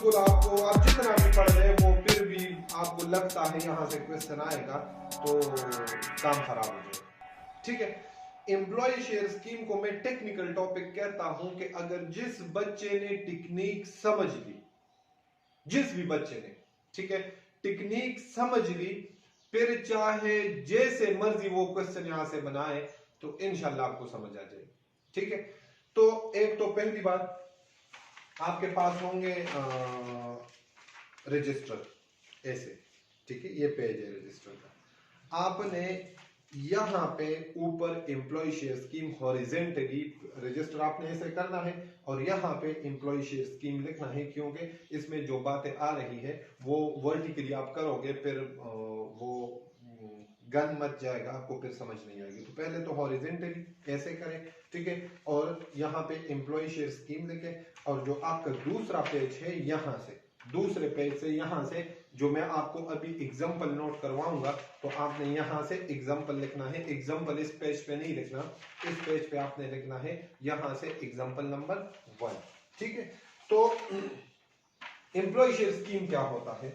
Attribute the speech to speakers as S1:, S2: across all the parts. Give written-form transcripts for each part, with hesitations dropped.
S1: बिल्कुल आपको, आप जितना भी पढ़ रहे वो फिर भी आपको लगता है यहाँ से क्वेश्चन आएगा तो काम खराब हो जाएगा। ठीक है, एम्प्लॉय शेयर स्कीम को मैं टेक्निकल टॉपिक कहता हूं कि अगर जिस बच्चे ने टेक्निक समझ ली, जिस भी बच्चे ने, ठीक है, टेक्निक समझ ली, फिर चाहे जैसे मर्जी वो क्वेश्चन यहां से बनाए तो इंशाल्लाह आपको समझ आ जाएगी। ठीक है, तो एक तो पहली बात आपके पास होंगे रजिस्टर ऐसे, ठीक है, ये पेज है रजिस्टर का। आपने यहां पे ऊपर employee share scheme horizontally register आपने ऐसे करना है और यहाँ पे एम्प्लॉय शेयर स्कीम लिखना है, क्योंकि इसमें जो बातें आ रही है वो वर्टिकली आप करोगे फिर वो गन मच जाएगा, आपको फिर समझ नहीं आएगी। तो पहले तो हॉरिजेंटली ऐसे करें, ठीक है, और यहाँ पे एम्प्लॉय शेयर स्कीम लिखें और जो आपका दूसरा पेज है यहाँ से, दूसरे पेज से यहाँ से जो मैं आपको अभी एग्जांपल नोट करवाऊंगा तो आपने यहाँ से एग्जांपल लिखना है। एग्जांपल इस पेज पे नहीं लिखना, इस पेज पे आपने लिखना है यहाँ से एग्जांपल नंबर 1। ठीक है, तो एम्प्लॉय शेयर स्कीम क्या होता है?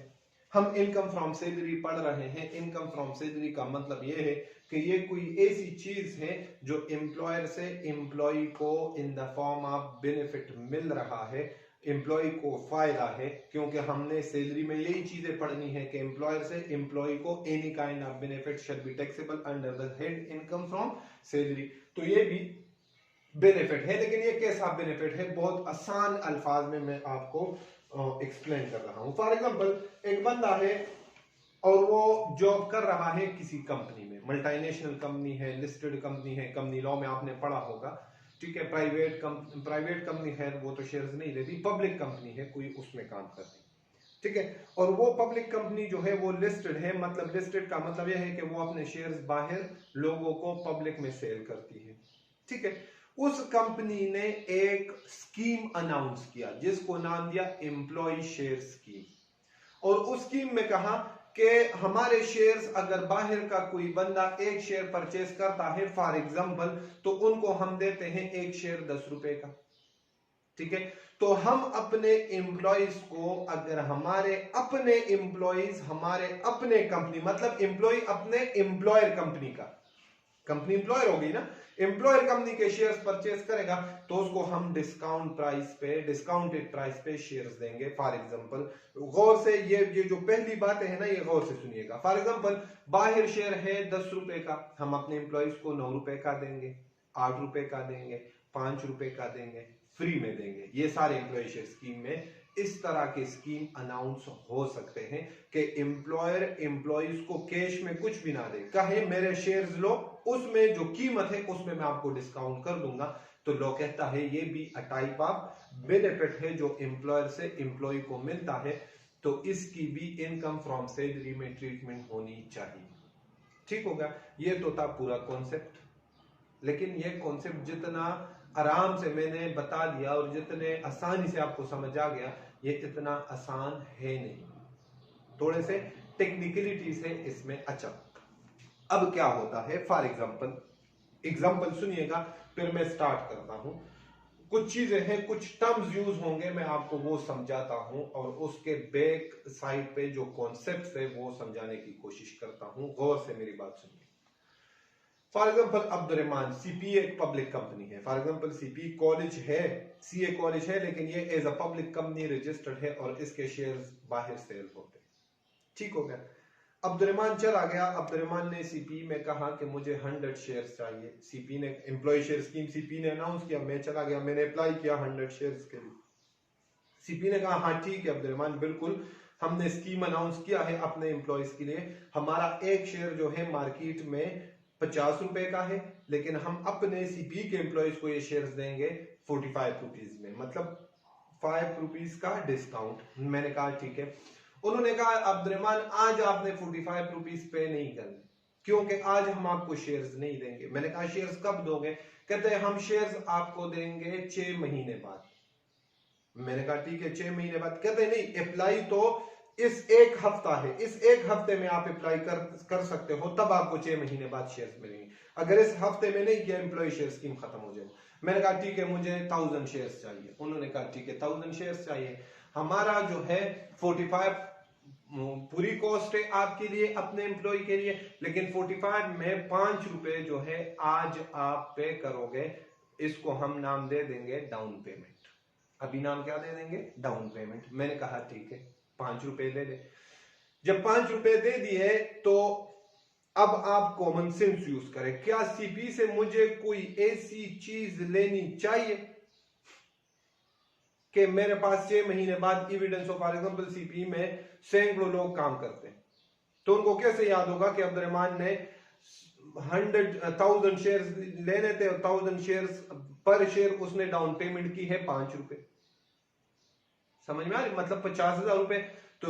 S1: हम इनकम फ्रॉम सैलरी पढ़ रहे हैं। इनकम फ्रॉम सैलरी का मतलब यह है कि ये कोई ऐसी चीज है जो एम्प्लॉयर से एम्प्लॉय को in the form of benefit मिल रहा है, एम्प्लॉय को फायदा है, क्योंकि हमने सैलरी में यही चीजें पढ़नी है कि एम्प्लॉयर से एम्प्लॉय को any kind of benefit shall be taxable under the head income from salary. तो ये भी बेनिफिट है, लेकिन ये कैसा बेनिफिट है बहुत आसान अल्फाज में मैं आपको एक्सप्लेन कर रहा हूं। फॉर एग्जांपल एक बंदा है और वो जॉब कर रहा है किसी कंपनी में, मल्टीनेशनल कंपनी है, लिस्टेड कंपनी है, कंपनी लॉ में आपने पढ़ा होगा, ठीक है। प्राइवेट कंपनी है वो तो शेयर्स नहीं देती, पब्लिक कंपनी है कोई उसमें काम करती, ठीक है। और वो पब्लिक कंपनी जो है वो लिस्टेड है, मतलब लिस्टेड का मतलब यह है कि वो अपने शेयर्स बाहर लोगों को पब्लिक में सेल करती है, ठीक है। उस कंपनी ने एक स्कीम अनाउंस किया जिसको नाम दिया एम्प्लॉय शेयर स्कीम, और उस स्कीम में कहा कि हमारे शेयर्स अगर बाहर का कोई बंदा एक शेयर परचेस करता है फॉर एग्जांपल, तो उनको हम देते हैं एक शेयर 10 रुपए का, ठीक है। तो हम अपने एम्प्लॉयज को, अगर हमारे अपने एम्प्लॉयज हमारे अपने कंपनी, मतलब एम्प्लॉय अपने एम्प्लॉयर कंपनी का, कंपनी एम्प्लॉयर होगी ना, एम्प्लॉयर कंपनी के शेयर्स परचेस करेगा तो उसको हम डिस्काउंट प्राइस पे, डिस्काउंटेड प्राइस पे शेयर्स देंगे। फॉर एग्जांपल गौर से ये जो पहली बातें है ना ये गौर से सुनिएगा। फॉर एग्जांपल बाहर शेयर है 10 रुपए का, हम अपने एम्प्लॉयज को 9 रुपए का देंगे, 8 रुपए का देंगे, 5 रुपए का देंगे, फ्री में देंगे। ये सारे एम्प्लॉय शेयर स्कीम में इस तरह के स्कीम अनाउंस हो सकते हैं कि एम्प्लॉयर एम्प्लॉयज को कैश में कुछ भी ना दे, कहे मेरे शेयर्स लो, उसमें जो कीमत है उसमें मैं आपको डिस्काउंट कर दूंगा। तो लोग कहता है ये भी अ टाइप ऑफ बेनिफिट है जो एम्प्लॉयर से एम्प्लॉय को मिलता है, तो इसकी भी इनकम फ्रॉम सैलरी में ट्रीटमेंट होनी चाहिए। ठीक होगा, ये तो था पूरा कॉन्सेप्ट, लेकिन ये कॉन्सेप्ट जितना आराम से मैंने बता दिया और जितने आसानी से आपको समझ आ गया, ये इतना आसान है नहीं, थोड़े से टेक्निकलिटीज है इसमें। अच्छा, अब क्या होता है? फॉर एग्जांपल सुनिएगा, फिर मैं स्टार्ट करता हूं। कुछ चीजें हैं, कुछ टर्म्स यूज होंगे, मैं आपको वो समझाता हूं और उसके बैक साइड पे जो कॉन्सेप्ट्स है वो समझाने की कोशिश करता हूं। गौर से मेरी बात सुनिए। फॉर एग्जाम्पल अब्दुर्रहमान, सीपीए एक पब्लिक कंपनी है। फॉर एग्जाम्पल सीपी कॉलेज है, सीए कॉलेज है, लेकिन ये as a public company registered है और इसके शेयर्स बाहर सेल होते हैं। ठीक हो गया। अब्दुर्रहमान चला गया, अब्दुर्रहमान ने सीपी में कहा कि मुझे 100 शेयर्स चाहिए। सीपी ने एम्प्लॉय शेयर स्कीम सीपी ने अनाउंस किया, मैं चला गया, मैंने अप्लाई किया 100 शेयर्स के लिए। सीपी ने कहा हाँ ठीक है अब्दुर्रहमान, बिल्कुल हमने स्कीम अनाउंस किया है अपने एम्प्लॉयज के लिए, हमारा एक शेयर जो है मार्केट में 50 रुपए का है, लेकिन हम अपने सीपी के एम्प्लॉयज को ये शेयर्स देंगे 45 रुपीज में, मतलब 5 रुपीज का डिस्काउंट। मैंने कहा ठीक है। उन्होंने कहा अब्दुर्रहमान आज आपने 45 रुपीज पे नहीं करने, क्योंकि आज हम आपको शेयर्स नहीं देंगे। मैंने कहा शेयर्स कब दोगे? कहते हैं हम शेयर्स आपको देंगे 6 महीने बाद। मैंने कहा ठीक है 6 महीने बाद। कहते नहीं, अप्लाई तो इस एक हफ्ता है, इस एक हफ्ते में आप अप्लाई कर सकते हो, तब आपको 6 महीने बाद शेयर्स मिलेंगे। अगर इस हफ्ते में नहीं किया एम्प्लॉय शेयर स्कीम खत्म हो जाएगी। मैंने कहा ठीक है मुझे 1000 शेयर्स चाहिए। उन्होंने कहा ठीक है 1000 शेयर्स चाहिए। हमारा जो है 45 पूरी कॉस्ट है आपके लिए, अपने एम्प्लॉय के लिए, लेकिन 45 में 5 रुपए जो है आज आप पे करोगे, इसको हम नाम दे देंगे डाउन पेमेंट। अभी नाम क्या दे देंगे? Down payment. मैंने कहा ठीक है 5 रुपए ले ले। जब 5 रुपए दे दिए तो अब आप कॉमन सेंस यूज करें। क्या सीपी से मुझे कोई ऐसी चीज लेनी चाहिए कि मेरे पास 6 महीने बाद एविडेंस हो? फॉर एग्जांपल सीपी में सैकड़ों लोग काम करते हैं, तो उनको कैसे याद होगा कि अब्दुर्रहमान ने 100,000 शेयर्स लेने थे, 1000 शेयर्स पर शेयर उसने डाउन पेमेंट की है 5 रुपए। समझ में आ रही? मतलब 50,000 रुपए। तो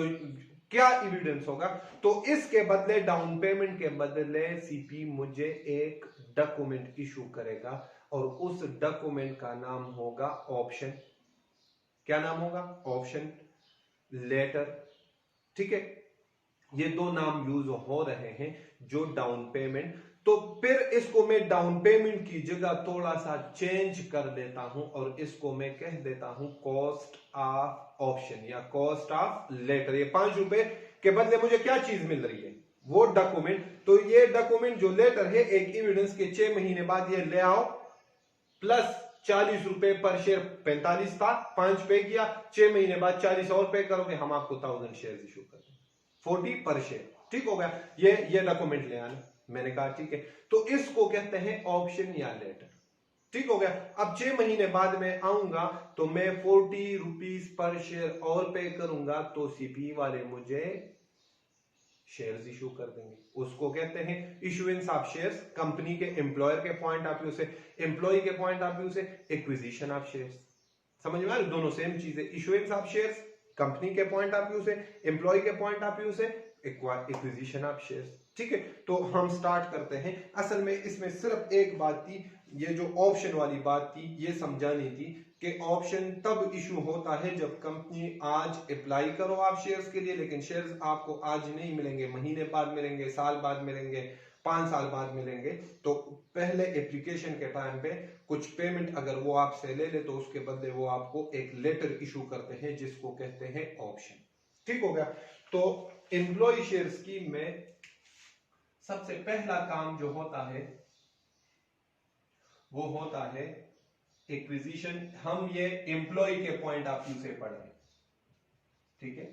S1: क्या एविडेंस होगा? तो इसके बदले, डाउन पेमेंट के बदले सीपी मुझे एक डॉक्यूमेंट इशू करेगा और उस डॉक्यूमेंट का नाम होगा ऑप्शन। क्या नाम होगा? Option letter. ठीक है, ये दो नाम यूज हो रहे हैं जो डाउन पेमेंट। तो फिर इसको मैं डाउन पेमेंट की जगह थोड़ा सा चेंज कर देता हूं और इसको मैं कह देता हूं कॉस्ट ऑफ ऑप्शन या कॉस्ट ऑफ लेटर। ये 5 रुपए के बदले मुझे क्या चीज मिल रही है? वो डॉक्यूमेंट। तो ये डॉक्यूमेंट जो लेटर है एक एविडेंस के 6 महीने बाद ये ले आओ, प्लस 40 रुपए पर शेयर 45 था, 5 पे किया, 6 महीने बाद 40 और पे करोगे, हम आपको 1000 शेयर इशू कर देंगे 40 पर शेयर। ठीक हो गया? ये डॉक्यूमेंट ले आना। मैंने कहा ठीक है। तो इसको कहते हैं ऑप्शन या लेटर। ठीक हो गया? अब 6 महीने बाद में आऊंगा तो मैं 40 रुपीज पर शेयर और पे करूंगा, तो सीपी वाले मुझे शेयर्स इशू कर देंगे। उसको कहते हैं इशुएंस ऑफ शेयर्स। कंपनी के एम्प्लॉयर के पॉइंट ऑफ व्यू से, एम्प्लॉय के पॉइंट ऑफ व्यू से एक्विजिशन ऑफ शेयर्स। समझ में आ रहा है? दोनों सेम चीज है। इशुएंस ऑफ शेयर्स कंपनी के पॉइंट ऑफ व्यू से, एम्प्लॉय के पॉइंट ऑफ व्यू से एक्विजिशन ऑफ शेयर्स। ठीक है, तो हम स्टार्ट करते हैं। असल में इसमें सिर्फ एक बात थी, ये जो ऑप्शन वाली बात थी ये समझानी थी कि ऑप्शन तब इशू होता है जब कंपनी आज अप्लाई करो आप शेयर्स के लिए, लेकिन शेयर्स आपको आज नहीं मिलेंगे, महीने बाद मिलेंगे, साल बाद मिलेंगे, 5 साल बाद मिलेंगे। तो पहले एप्लीकेशन के टाइम पे कुछ पेमेंट अगर वो आपसे ले ले तो उसके बदले वो आपको एक लेटर इशू करते हैं जिसको कहते हैं ऑप्शन। ठीक हो गया? तो एम्प्लॉय शेयर स्कीम में सबसे पहला काम जो होता है वो होता है एक्विजिशन। हम ये एम्प्लॉय के पॉइंट ऑफ व्यू से पढ़ रहे हैं। ठीक है,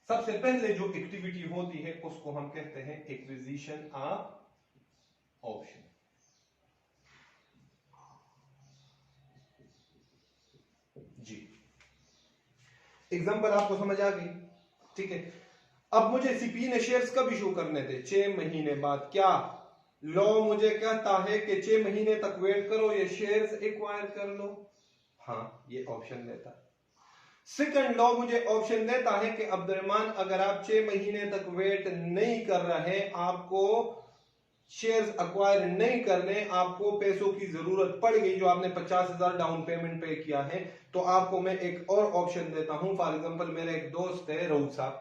S1: सबसे पहले जो एक्टिविटी होती है उसको हम कहते हैं एक्विजिशन ऑफ ऑप्शन। जी, एग्जांपल आपको समझ आ गई? ठीक है, अब मुझे सीपी ने शेयर्स कब इशू करने थे? 6 महीने बाद। क्या लॉ मुझे कहता है कि 6 महीने तक वेट करो, ये शेयर्स एक्वायर कर लो? हाँ, ये ऑप्शन देता है। सेकंड लॉ मुझे ऑप्शन देता है कि अब्दुर्रहमान अगर आप 6 महीने तक वेट नहीं कर रहे, आपको शेयर्स अक्वायर नहीं करने, आपको पैसों की जरूरत पड़ गई, जो आपने 50,000 डाउन पेमेंट पे किया है, तो आपको मैं एक और ऑप्शन देता हूं। फॉर एग्जांपल मेरे एक दोस्त है रऊफ साहब।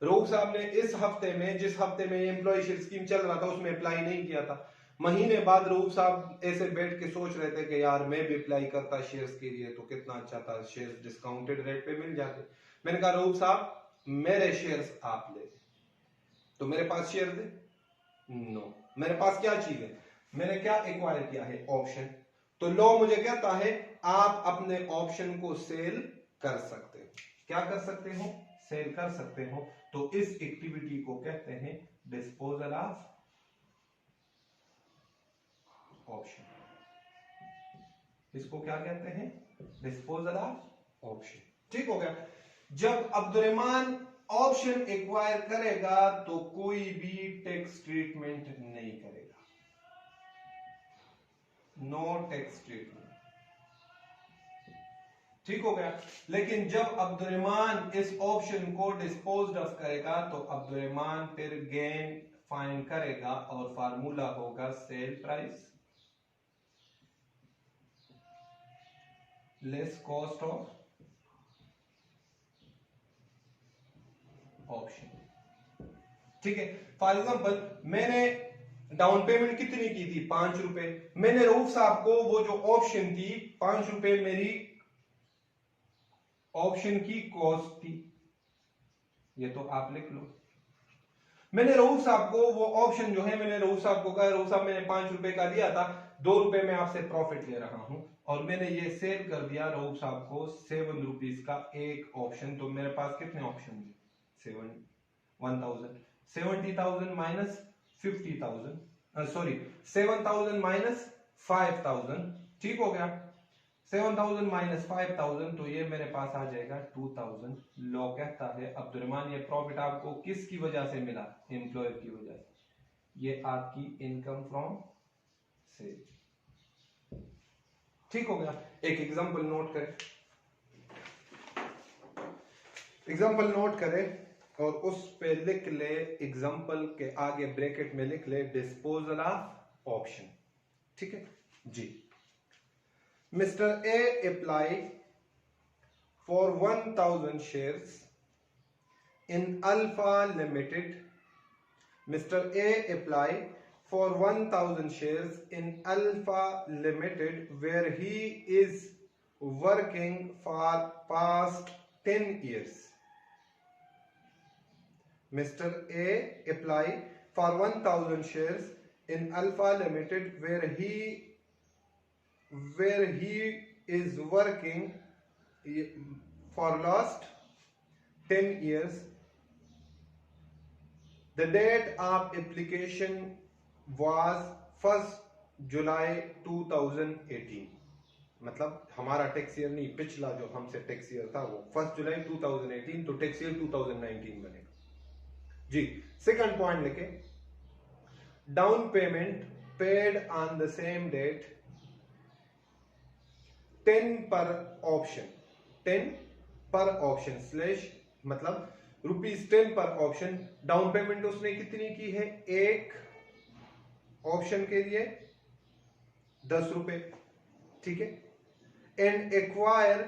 S1: रऊफ साहब ने इस हफ्ते में, जिस हफ्ते में एम्प्लॉय शेयर स्कीम चल रहा था उसमें अप्लाई नहीं किया था। महीने बाद रऊफ साहब ऐसे बैठ के सोच रहे थे कि यार मैं भी अप्लाई करता शेयर्स के लिए तो कितना अच्छा था, शेयर्स डिस्काउंटेड रेट पे मिल जाते। मैंने कहा रऊफ साहब मेरे शेयर्स आप ले, तो मेरे पास शेयर दे। नो, मेरे पास क्या चीज है? मैंने क्या एक्वायर किया है? ऑप्शन। तो लॉ मुझे कहता है आप अपने ऑप्शन को सेल कर सकते हो। क्या कर सकते हो? सेल कर सकते हो। तो इस एक्टिविटी को कहते हैं डिस्पोजल ऑफ ऑप्शन। इसको क्या कहते हैं? Disposal of option. ठीक हो गया? जब अब्दुर्रहमान ऑप्शन एक्वायर करेगा तो कोई भी टैक्स ट्रीटमेंट नहीं करेगा। No tax treatment. ठीक हो गया? लेकिन जब अब्दुर्रहमान इस ऑप्शन को डिस्पोज ऑफ करेगा तो अब्दुर्रहमान फिर गेन फाइंड करेगा और फार्मूला होगा sale price less cost of option. ठीक है, फॉर एग्जांपल मैंने डाउन पेमेंट कितनी की थी? 5 रुपए। मैंने रऊफ साहब को वो जो ऑप्शन थी 5 रुपए मेरी ऑप्शन की कॉस्ट थी, ये तो आप लिख लो। मैंने रऊफ साहब को वो ऑप्शन जो है, मैंने रऊफ साहब को कहा रऊफ साहब मैंने 5 रुपए का दिया था, 2 रुपए में आपसे प्रॉफिट ले रहा हूं और मैंने ये सेल कर दिया रऊफ साहब को 7 रुपीज का एक ऑप्शन। तो मेरे पास कितने ऑप्शन थे? 1000, 70,000 माइनस 50,000, सॉरी 7,000 माइनस 5,000, ठीक हो गया। 7,000 माइनस 5,000 तो ये मेरे पास आ जाएगा 2,000। लॉ कहता है अब्दुर्रहमान ये प्रॉफिट आपको किसकी वजह से मिला? एम्प्लॉयर की वजह से। ये आपकी इनकम फ्रॉम सेल, ठीक हो गया। एक एग्जांपल नोट करें, एग्जांपल नोट करें और उस पे लिख ले, एग्जांपल के आगे ब्रैकेट में लिख ले डिस्पोजल ऑफ ऑप्शन, ठीक है जी। Mr. A applied for 1,000 shares in Alpha Limited. Mr. A applied for 1,000 shares in Alpha Limited, where he is working for past 10 years. Mr. A applied for 1,000 shares in Alpha Limited, where he is working for last 10 years. The date of application was 1st July 2018। मतलब हमारा tax year नहीं, पिछला जो हमसे tax year था वो 1 जुलाई 2018, तो टैक्स ईयर 2019 बनेगा जी। सेकंड पॉइंट लिखे, down payment paid on the same date 10 per option, 10 per option slash मतलब ₹10 पर ऑप्शन। डाउन पेमेंट उसने कितनी की है? एक ऑप्शन के लिए 10 रुपए, ठीक है। And acquired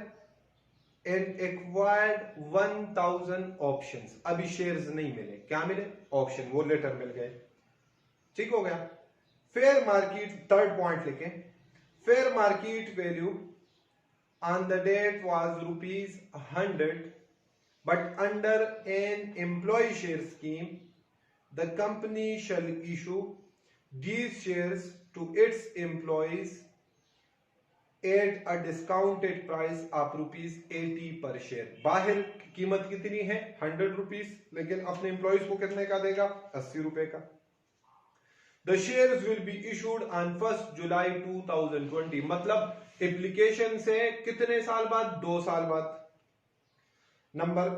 S1: 1,000 options. अभी शेयर्स नहीं मिले, क्या मिले? ऑप्शन, वो लेटर मिल गए, ठीक हो गया। फेयर मार्केट, थर्ड पॉइंट लिखें, fair market value on the date was ₹100, but under an employee share scheme the company shall issue these shares to its employees at a discounted price of ₹80 per share। बाहर कीमत कितनी है? 100 rupees, लेकिन अपने employees को कितने का देगा? 80 रुपए का। The shares will be issued on 1st July 2020, मतलब एप्लीकेशन से कितने साल बाद? 2 साल बाद। नंबर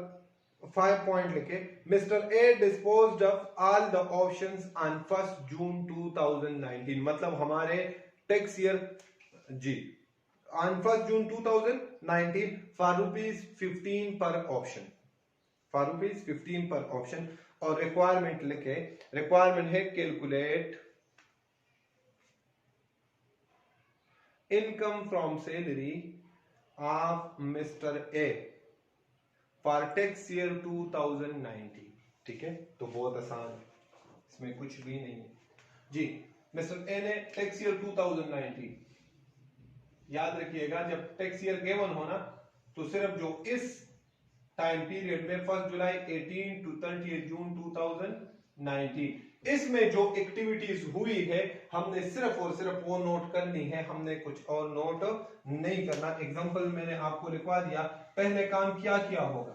S1: 5 पॉइंट लिखे, mister A disposed of all the options on 1st June 2019, मतलब हमारे टैक्स ईयर जी on 1st June 2019 for ₹15 per option, for ₹15 per option. और रिक्वायरमेंट लिखे, रिक्वायरमेंट है calculate income from salary of mister A for tax year 2019, ठीक है। तो बहुत आसान है, इसमें कुछ भी नहीं है जी। मिस्टर ए ने टैक्स ईयर 2019, याद रखिएगा जब टैक्स ईयर गिवन हो ना तो सिर्फ जो इस टाइम पीरियड में 1 जुलाई 18 टू 30 जून 2019 इसमें जो एक्टिविटीज हुई है हमने सिर्फ और सिर्फ वो नोट करनी है, हमने कुछ और नोट नहीं करना। एग्जांपल मैंने आपको लिखवा दिया। पहले काम क्या किया होगा?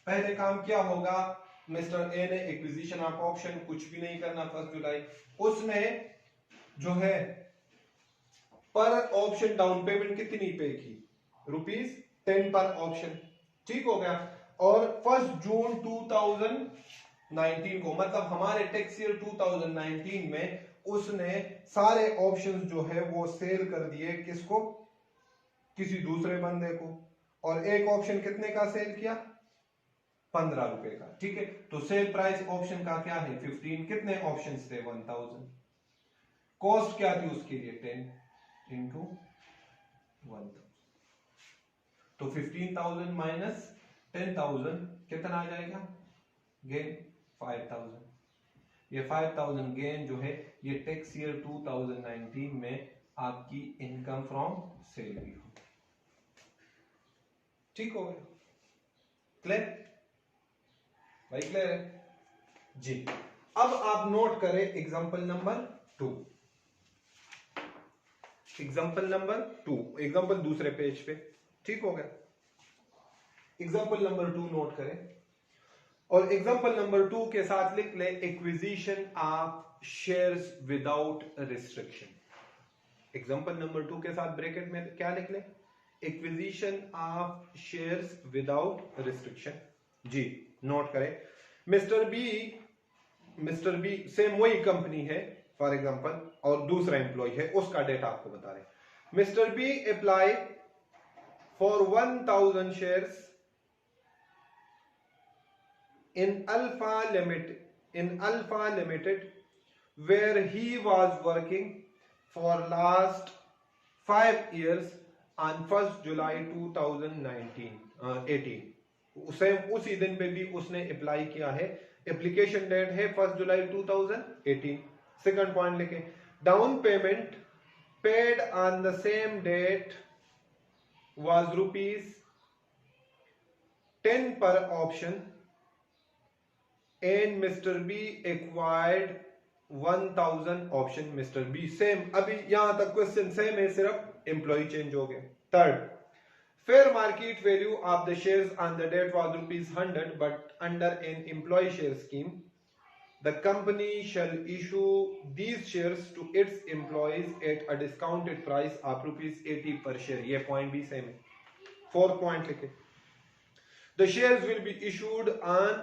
S1: पहले काम क्या होगा? मिस्टर ए ने एक्विजिशन ऑफ ऑप्शन, कुछ भी नहीं करना 1 जुलाई। उसने जो है पर ऑप्शन डाउन पेमेंट कितनी पे की? ₹10 पर ऑप्शन, ठीक हो गया। और 1 जून 2019 को, मतलब हमारे टैक्स ईयर 2019 में उसने सारे ऑप्शंस जो है वो सेल कर दिए, किसको? किसी दूसरे बंदे को। और एक ऑप्शन कितने का सेल किया? 15 रुपए का, ठीक है। तो सेल प्राइस ऑप्शन का क्या है? 15। कितने ऑप्शंस थे? 1000। कॉस्ट क्या थी उसके लिए? 10 इंटू 1000। तो 15,000 माइनस 10,000 कितना आ जाएगा? गेन 5,000। ये 5,000 गेन जो है ये टैक्स ईयर 2019 में आपकी इनकम फ्रॉम सेल भी हो, ठीक हो गया, क्लियर भाई, क्लियर है जी। अब आप नोट करें example number 2, example number 2, example दूसरे पेज पे, ठीक हो गया। एग्जांपल नंबर 2 नोट करें और एग्जांपल नंबर 2 के साथ लिख ले acquisition of shares without restriction. Example number 2 के साथ ब्रैकेट में क्या लिख ले, acquisition of shares without restriction जी। नोट करें मिस्टर बी सेम वही कंपनी है फॉर एग्जांपल और दूसरा एम्प्लॉय है, उसका डेटा आपको बता रहे। Mister B apply for 1000 shares in Alpha Limited where he was working for last 5 years on 1st July 2018। उसी दिन पे भी उसने अप्लाई किया है, एप्लीकेशन डेट है 1 जुलाई 2018। सेकंड पॉइंट लिखे, down payment paid on the same date was ₹10 per option and Mr. B acquired 1000 option Mr. B same, अभी यहां तक क्वेश्चन सेम है, सिर्फ एम्प्लॉय चेंज हो गए। Third, fair market value of the shares on the date was ₹100 but under an employee share scheme the company shall issue these shares to its employees at a discounted price of ₹80 per share। ये point भी same है। Fourth point लिखे, the shares will be issued on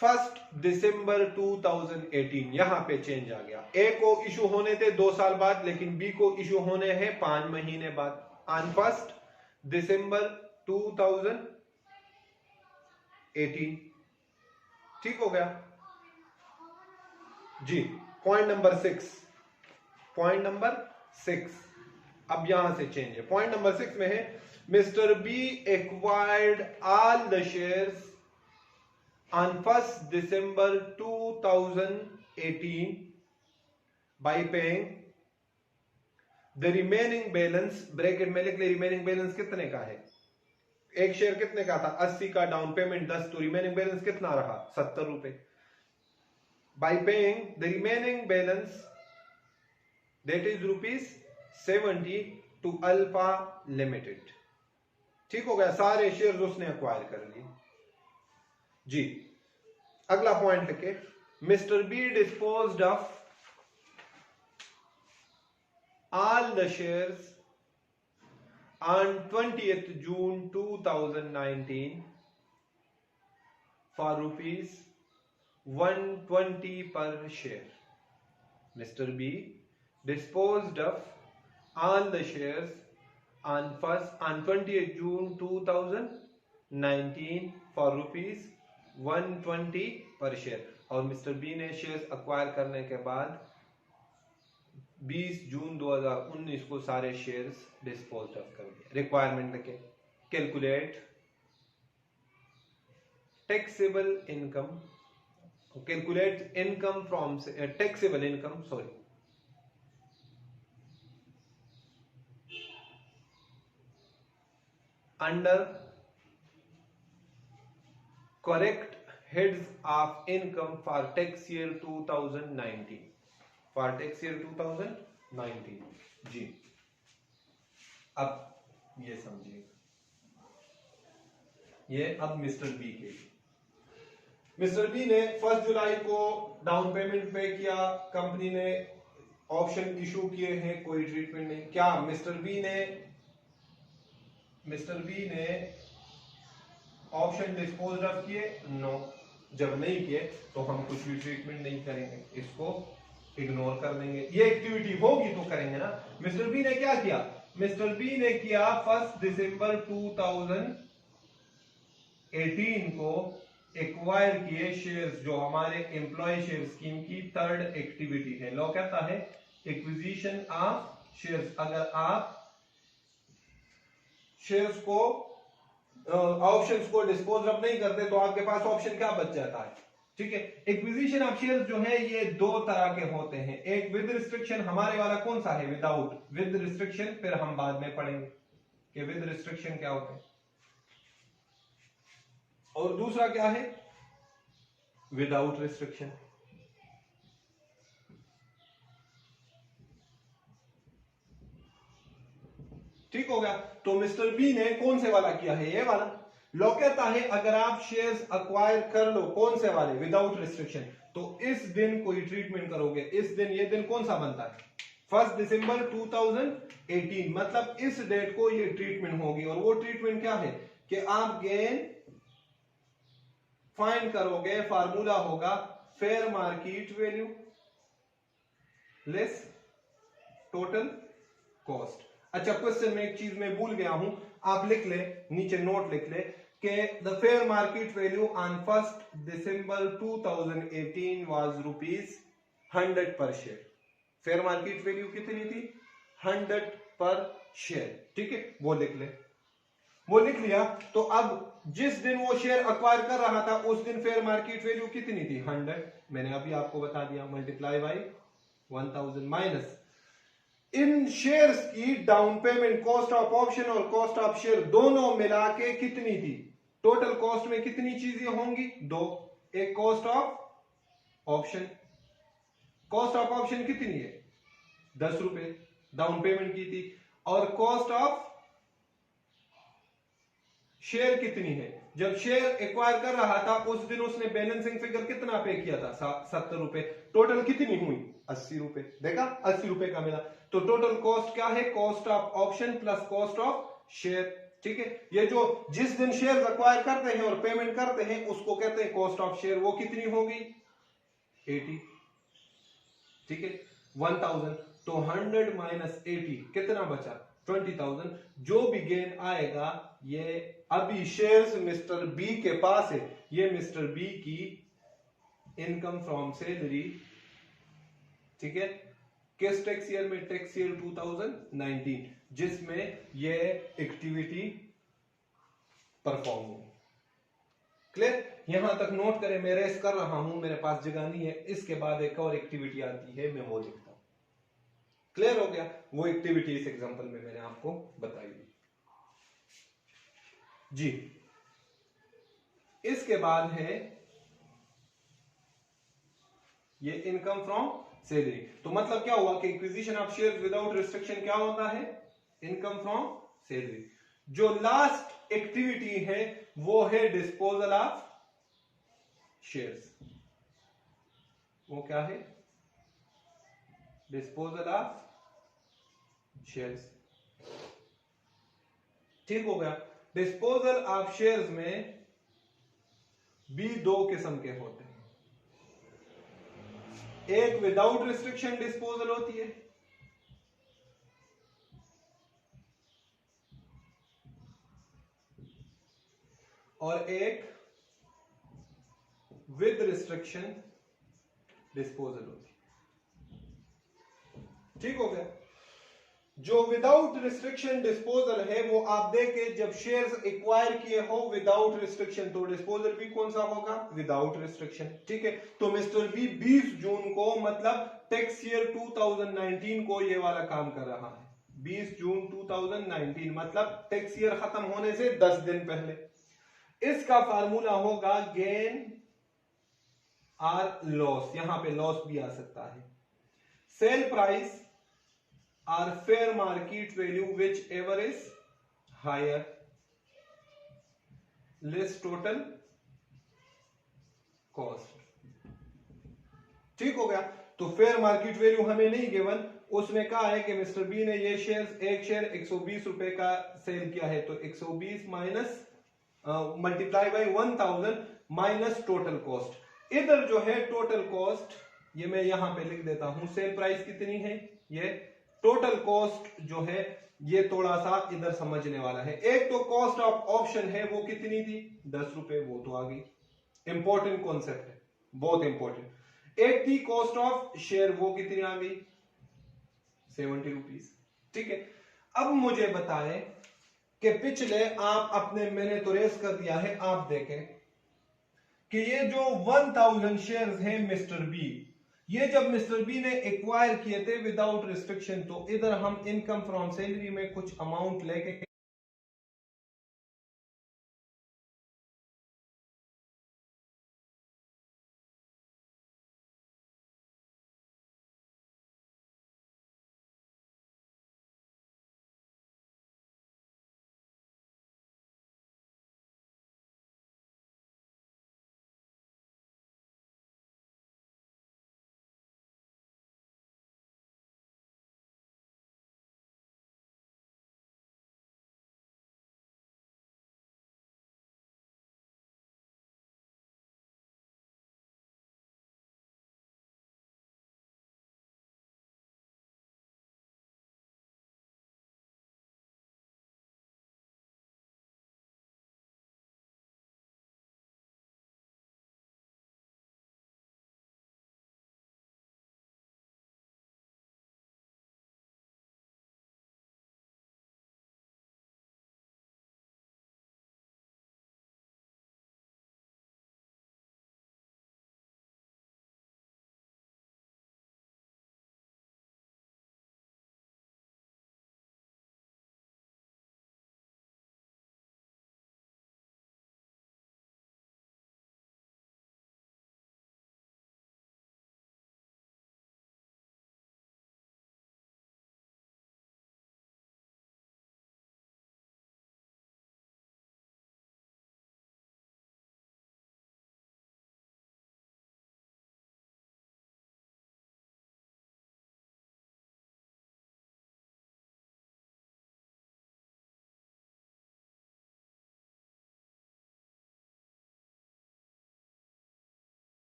S1: 1 दिसंबर 2018। यहां पे change आ गया, ए को issue होने थे 2 साल बाद, लेकिन बी को इशू होने हैं 5 महीने बाद, ऑन 1 दिसंबर 2018। ठीक हो गया जी। पॉइंट नंबर 6, अब यहां से चेंज है। पॉइंट नंबर 6 में है mister B acquired all the shares on 1st December 2018 by paying the remaining balance, bracket में लिख ले रिमेनिंग बैलेंस कितने का है, एक शेयर कितने का था 80 का, डाउन पेमेंट 10, तो रिमेनिंग बैलेंस कितना रहा 70 रुपए। by paying the remaining balance that is ₹70 to Alpha Limited। ठीक हो गया, सारे शेयर्स उसने एक्वायर कर लिए जी। अगला पॉइंट लिखे, mister B disposed of all the shares on 20th June 2019 for ₹120 per share. Mister B disposed of all the shares on 20th June 2019 for ₹120 per share. और मिस्टर बी ने शेयर्स अक्वायर करने के बाद 20 जून 2019 को सारे शेयर्स डिस्पोज ऑफ कर दिए। Requirement लिखे, calculate taxable income, calculate income from taxable income under correct heads of income for tax year 2019 for tax year 2019 जी। अब ये समझिए, ये अब मिस्टर बी के, मिस्टर बी ने 1 जुलाई को डाउन पेमेंट पे किया, कंपनी ने ऑप्शन इशू किए हैं, कोई ट्रीटमेंट नहीं। क्या मिस्टर बी ने ऑप्शन डिस्पोज ऑफ किए? नो। जब नहीं किए तो हम कुछ भी ट्रीटमेंट नहीं करेंगे, इसको इग्नोर कर देंगे। ये एक्टिविटी होगी तो करेंगे ना। मिस्टर बी ने क्या किया? मिस्टर बी ने किया 1 दिसंबर 2018 को एक्वायर किए शेयर्स, जो हमारे एम्प्लॉय शेयर स्कीम की थर्ड एक्टिविटी है। लॉ कहता है एक्विजिशन ऑफ शेयर्स। अगर आप शेयर्स को ऑप्शंस को डिस्पोज ऑफ नहीं करते तो आपके पास ऑप्शन क्या बच जाता है? ठीक है। एक्विजिशन ऑफ शेयर्स जो है ये 2 तरह के होते हैं, एक विद रिस्ट्रिक्शन, हमारे वाला कौन सा है? विदाउट। विद रिस्ट्रिक्शन फिर हम बाद में पढ़ेंगे कि विद रिस्ट्रिक्शन क्या होते हैं। और दूसरा क्या है, विदाउट रिस्ट्रिक्शन। ठीक हो गया। तो मिस्टर बी ने कौन से वाला किया है, ये वाला। लॉ कहता है अगर आप शेयर्स अक्वायर कर लो, कौन से वाले, विदाउट रिस्ट्रिक्शन, तो इस दिन कोई ट्रीटमेंट करोगे। इस दिन, ये दिन कौन सा बनता है, 1 दिसंबर 2018, मतलब इस डेट को ये ट्रीटमेंट होगी। और वो ट्रीटमेंट क्या है कि आप गेन फाइंड करोगे, फार्मूला होगा fair market value less total cost. अच्छा, क्वेश्चन में एक चीज मैं भूल गया हूं, आप लिख ले, नीचे नोट लिख ले कि the fair market value on 1 December 2018 was ₹100 पर शेयर। फेयर मार्केट वैल्यू कितनी थी, 100 पर शेयर। ठीक है, वो लिख ले, वो लिख लिया। तो अब जिस दिन वो शेयर अक्वायर कर रहा था उस दिन फेयर मार्केट वैल्यू कितनी थी, 100। मैंने अभी आपको बता दिया, मल्टीप्लाई बाई 1000 माइनस इन शेयर्स की down payment, cost of option और कॉस्ट ऑफ शेयर दोनों मिला के कितनी थी। टोटल कॉस्ट में कितनी चीजें होंगी, दो, एक cost of option, cost of option कितनी है, 10 रुपए डाउन पेमेंट की थी, और कॉस्ट ऑफ शेयर कितनी है, जब शेयर एक्वायर कर रहा था उस दिन उसने बैलेंसिंग फिगर कितना पे किया था, 70 रुपए। टोटल कितनी हुई, 80 रुपए। देखा, 80 रुपए का मिला। तो टोटल कॉस्ट क्या है, cost of option plus cost of share. ठीक है, ये जो जिस दिन शेयर एक्वायर करते हैं और पेमेंट करते हैं उसको कहते हैं कॉस्ट ऑफ शेयर। वो कितनी होगी, 80। ठीक है, 1000। तो 100 माइनस 80 कितना बचा, 20,000। जो भी गेन आएगा, ये अभी शेयर्स मिस्टर बी के पास है, ये मिस्टर बी की इनकम फ्रॉम सैलरी। ठीक है, किस टैक्स ईयर में, टैक्स ईयर 2019, जिसमें ये एक्टिविटी परफॉर्म हुई। क्लियर, यहां तक नोट करें, मैं रेस कर रहा हूं, मेरे पास जगह नहीं है। इसके बाद एक और एक्टिविटी आती है, मैं वो लिखता हूं। क्लियर हो गया, वो एक्टिविटी इस एग्जांपल में मैंने आपको बताई जी। इसके बाद है ये इनकम फ्रॉम सैलरी। तो मतलब क्या हुआ कि acquisition of shares without restriction क्या होता है, इनकम फ्रॉम सैलरी। जो लास्ट एक्टिविटी है वो है डिस्पोजल ऑफ शेयर्स। वो क्या है, डिस्पोजल ऑफ शेयर्स। ठीक हो गया। डिस्पोजल ऑफ शेयर्स में भी दो किस्म के होते हैं, एक विदाउट रिस्ट्रिक्शन डिस्पोजल होती है, और एक विद रिस्ट्रिक्शन डिस्पोजल होती है। ठीक हो गया। जो विदाउट रिस्ट्रिक्शन डिस्पोजल है वो आप देखे, जब शेयर्स एक्वायर किए हो विदाउट रिस्ट्रिक्शन, तो डिस्पोजल भी कौन सा होगा, विदाउट रिस्ट्रिक्शन। ठीक है, तो मिस्टर बी 20 जून को, मतलब टैक्स ईयर 2019 को ये वाला काम कर रहा है। 20 जून 2019 मतलब टैक्स ईयर खत्म होने से 10 दिन पहले। इसका फार्मूला होगा गेन आर लॉस, यहां पे लॉस भी आ सकता है, sale price or fair market value whichever is higher less total cost। ठीक हो गया। तो फेयर मार्केट वैल्यू हमें नहीं गिवन, उसने कहा है कि मिस्टर बी ने ये शेयर, एक शेयर 120 रुपए का सेल किया है, तो 120 minus multiply by 1000 minus total cost. इधर जो है टोटल कॉस्ट, ये मैं यहां पे लिख देता हूं, सेल प्राइस कितनी है, ये टोटल कॉस्ट जो है ये थोड़ा सा इधर समझने वाला है। एक तो कॉस्ट ऑफ ऑप्शन है, वो कितनी थी, 10 रुपए, वो तो आ गई, इंपॉर्टेंट कॉन्सेप्ट है, बहुत इंपॉर्टेंट। एक थी कॉस्ट ऑफ शेयर, वो कितनी आ गई, 70 रुपीज। ठीक है, अब मुझे बताएं कि पिछले आप अपने, मैंने तो रेस कर दिया है, आप देखें कि ये जो 1000 शेयर्स हैं मिस्टर बी, ये जब मिस्टर बी ने एक्वायर किए थे विदाउट रिस्ट्रिक्शन, तो इधर हम इनकम फ्रॉम सैलरी में कुछ अमाउंट लेके